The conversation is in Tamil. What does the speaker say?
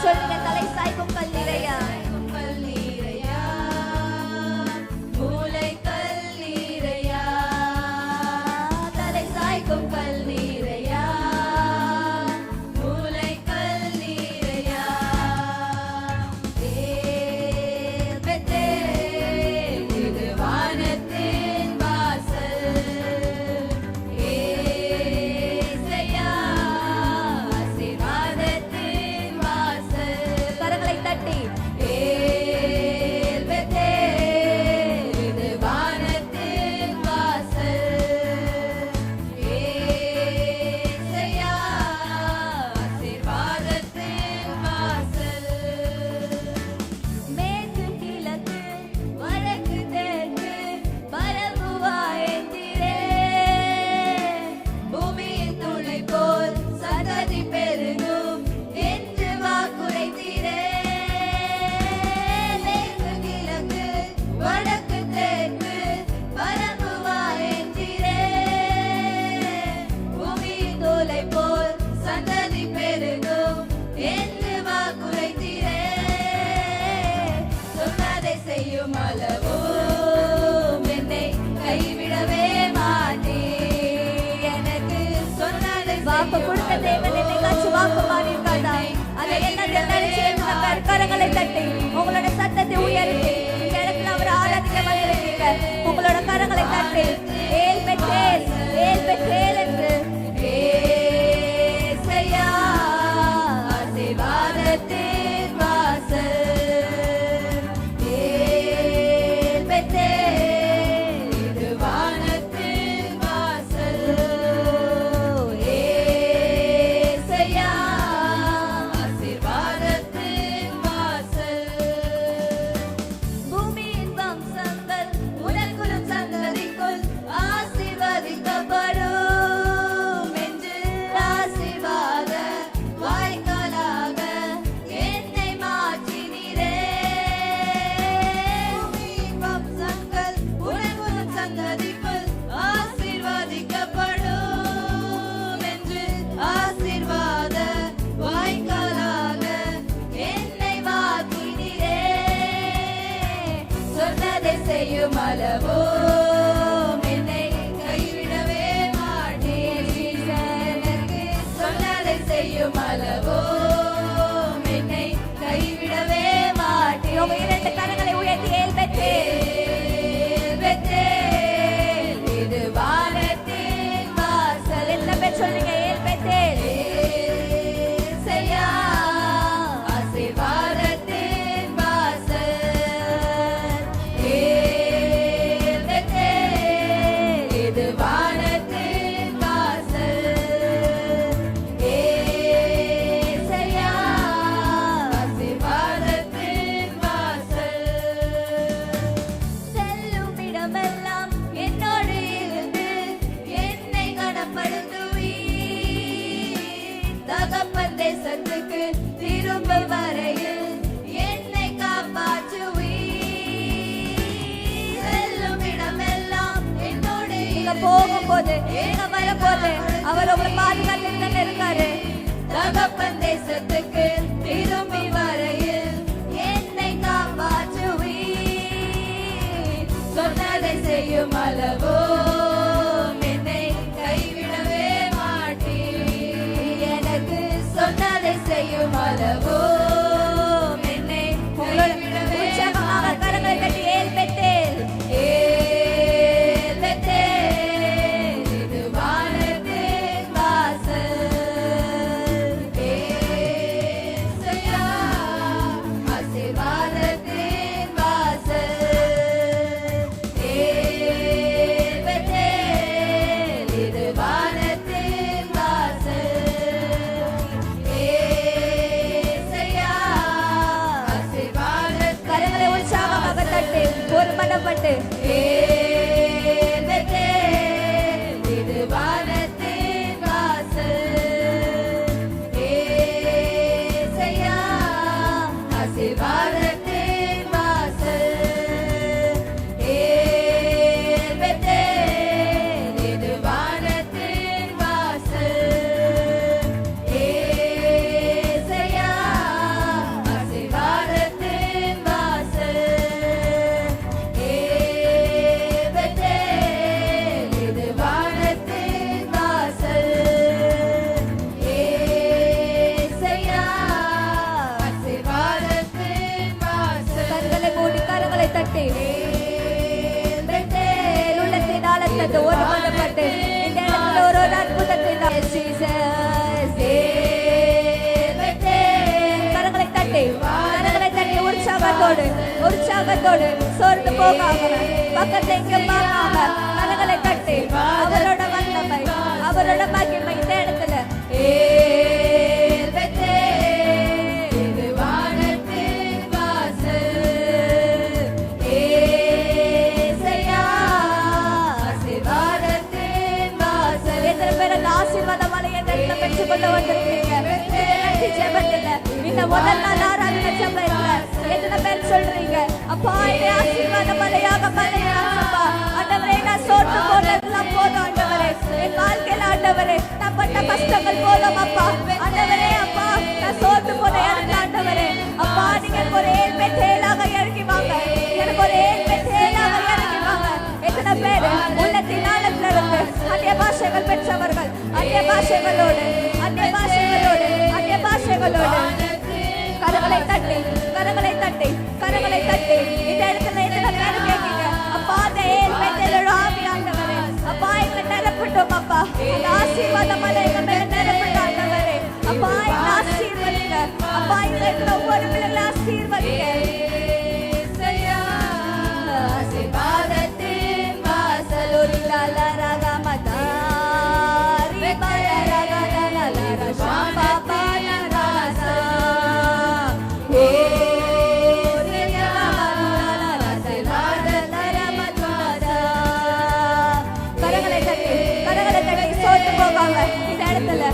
சொல்லுங்க, தலை சாய்க்கும் கல்லீரையா, மூளை கல்லீரையா, தலை சாய்க்கும் கல்லீரையா, மூளை கல்லீரையா. பெத்தேல் இது வானத்தின் வாசல். ஏசையா ஆசீர்வாதத்தின் வாசல். கரங்களை தட்டி பெத்தேல் இது வானத்தின் வாசல். ஏசையா ஆசீர்வாதத்தின் வாசல். மேற்கு கிழக்கு வடக்கு தெற்கு பரப்புவாயெந்திரே, பூமியின் துளை போல் சந்ததி பெருகும் என்று வாக்குரைத்தீரே. மேற்கு கிழக்கு வடக்கு தெற்கு பரப்புவாயென்றீரே. பூமியின் துளை போல் சந்ததி பெருகும் என்று வாக்குரைத்தீரே. சொன்னதை செய்யும் அளவோ என்னை கைவிடவே மாட்டீர். எனக்கு சொன்னதை வாக்கு கொடுத்த தேவன் என்னைக்காச்சும் வாக்கு மாறியிருக்காதா? அதை என்னது நினைச்சு கரங்களை தட்டி உங்களோட சத்தத்தை உயர்த்தி இந்த இடத்துல அவர் ஆராதிக்க வந்திருக்கீங்க. உங்களோட கரங்களை தட்டி ஏல் பெத்தேல், ஏல் பெத்தேல் என்று ஏசையா ஆசீர்வாதத்தின் வாசல். ஏல் பெத்தேல் இது வானத்தின் வாசல். ஏசையா ஆசீர்வாதத்தின் வாசல். பூமியின் வம்சங்கள் உனக்குள்ளும் சந்ததிக்குள் ஆசீர்வதிக்கப்படும் என்று ஆசீர்வாத வாய்க்காலாக என்னை மாற்றினீரே. பூமியின் வம்சங்கள் உனக்குள்ளும் சந்ததிக்குள் ஆசீர்வதிக்கப்படும் என்று ஆசீர்வாத வாய்க்காலாக என்னை மாற்றினீரே. சொன்னதை செய்யும் அளவோ என்னை கைவிடவே மாட்டீர். எனக்கு சொன்னதை செய்யும் அளவோ என்னை கைவிடவே மாட்டீர். உங்க இரண்டு கரங்களை உயர்த்தி ஏல் பெத்தேல், பெத்தேல் இது வானத்தின் வாசல். எத்தனை பேர் சொல்றீங்க ஏல் பெத்தேல்? ஏசையா ஆசீர்வாதத்தின் வாசல். ஏல் பெத்தேல் இது வானத்தின் வாசல். ஏசையா ஆசீர்வாதத்தின் வாசல். செல்லும் இடமெல்லாம் என்னோடு இருந்து என்னை கனப்படுத்துவீர். தகப்பன் தேசத்துக்கு திரும்ப வரையில் என்னை காப்பாற்றுவீர். செல்லும் இடமெல்லாம் என்னோடு நீங்க இருந்து போகும்போது நீங்க வரும்போது அவர் உங்களை பாதுகாத்துட்டு தானே இருக்காரு. தகப்பன் தேசத்துக்கு திரும்பி வரையில் என்னை காப்பாற்றுவீர். சொன்னதை செய்யும் அளவோ என்னை கைவிடவே மாட்டீர். எனக்கு சொன்னதை செய்யும் அளவோ என்னை கைவிடவே உற்சாகமாக கரங்களை தட்டி ஏல் பெத்தேல், ஏல் பெத்தேல் இது வானத்தின் வாசல். ஏசையா ஆசீர்வாதத்தின் வாசல். ஏல் பெத்தேல் இது வானத்தின் வாசல். ஏசையா ஆசீர்வாதத்தின் கரங்களை உற்சாகமாக தட்டு ஒரு மனப்பட்டு ஏல் பெத்தேல் இது வானத்தின் வாசல். ஏசையா ஆசீர்வாதத்தின் வாசல். ஏல் பெத்தேல் இது வானத்தின் வாசல். ஏசையா தட்டி கரங்களை தட்டி உற்சாகத்தோடு உற்சாகத்தோடு சோர்ந்து போகாம பக்கத்தை எங்க பார்க்காம கரங்களை தட்டி அவரோட வல்லமை அவரோட மகிமை இந்த இடத்துல ஏல் பெத்தேல், இது வானத்தின் வாசல். ஏசையா, ஆசீர்வாதத்தின் வாசல். எத்தனை பேர் அந்த ஆசீர்வாத மலையை இந்த இடத்துல பெற்று கொண்டு வந்திருக்கீங்க நன்றி ஜெபத்துல இந்த முதல் நாள் ஆராதனை ஜெபத்துல எத்தனை பேர் சொல்றீங்க அப்பா இந்த ஆசீர்வாத மலையாக மலையாசப்பா ஆண்டவரே நான் சோர்ந்து போனதெல்லாம் போதும் ஆண்டவரே என் வாழ்க்கையில ஆண்டவரே நான் பட்ட கஷ்டங்கள் போதும் அப்பா ஆண்டவரே அப்பா நான் சோர்ந்து போன இடத்துல ஆண்டவரே அப்பா நீங்க எனக்கு ஒரு ஏழ்மை தேலாக இறங்கி வாங்க எனக்கு ஒரு ஏழ்மை தேலாக இறங்கி வாங்க எத்தனை பேர் உள்ளத்தின் ஆழத்துல இருந்து அந்நிய பாஷைகள் பெற்றவர்கள் அந்நிய பாஷைகளோடு அந்நிய பாஷைகளோடு அந்நிய பாஷைகளோடு கரங்களை தட்டி கரங்களை தட்டி கரங்களை தட்டி இந்த இடத்துல எத்தனை பேர் கேட்கீங்க அப்பா அந்த ஏழ்மை தேலோட ஆவி ஆண்டவரே அப்பா எங்களை நிரப்பட்டும் அப்பா இந்த ஆசீர்வாத மலை எங்க மேல நிரப்பட்டும் ஆண்டவரே அப்பா எங்களை ஆசீர்வதிங்க அப்பா எங்களை ஒவ்வொரு பிள்ளைகளை ஆசீர்வதிங்க ஏசையா, ஆசீர்வாதத்தின் வாசல். ஒரு லாலா ராகா மதாரி பாலா ராகா லாலா லாரா ஷாம்பா பாலா ராசா ஓ ஏசையா, ஆசீர்வாதத்தின் வாசல். கரங்களை தட்டி சோர்ந்து போகாம இந்த இடத்துல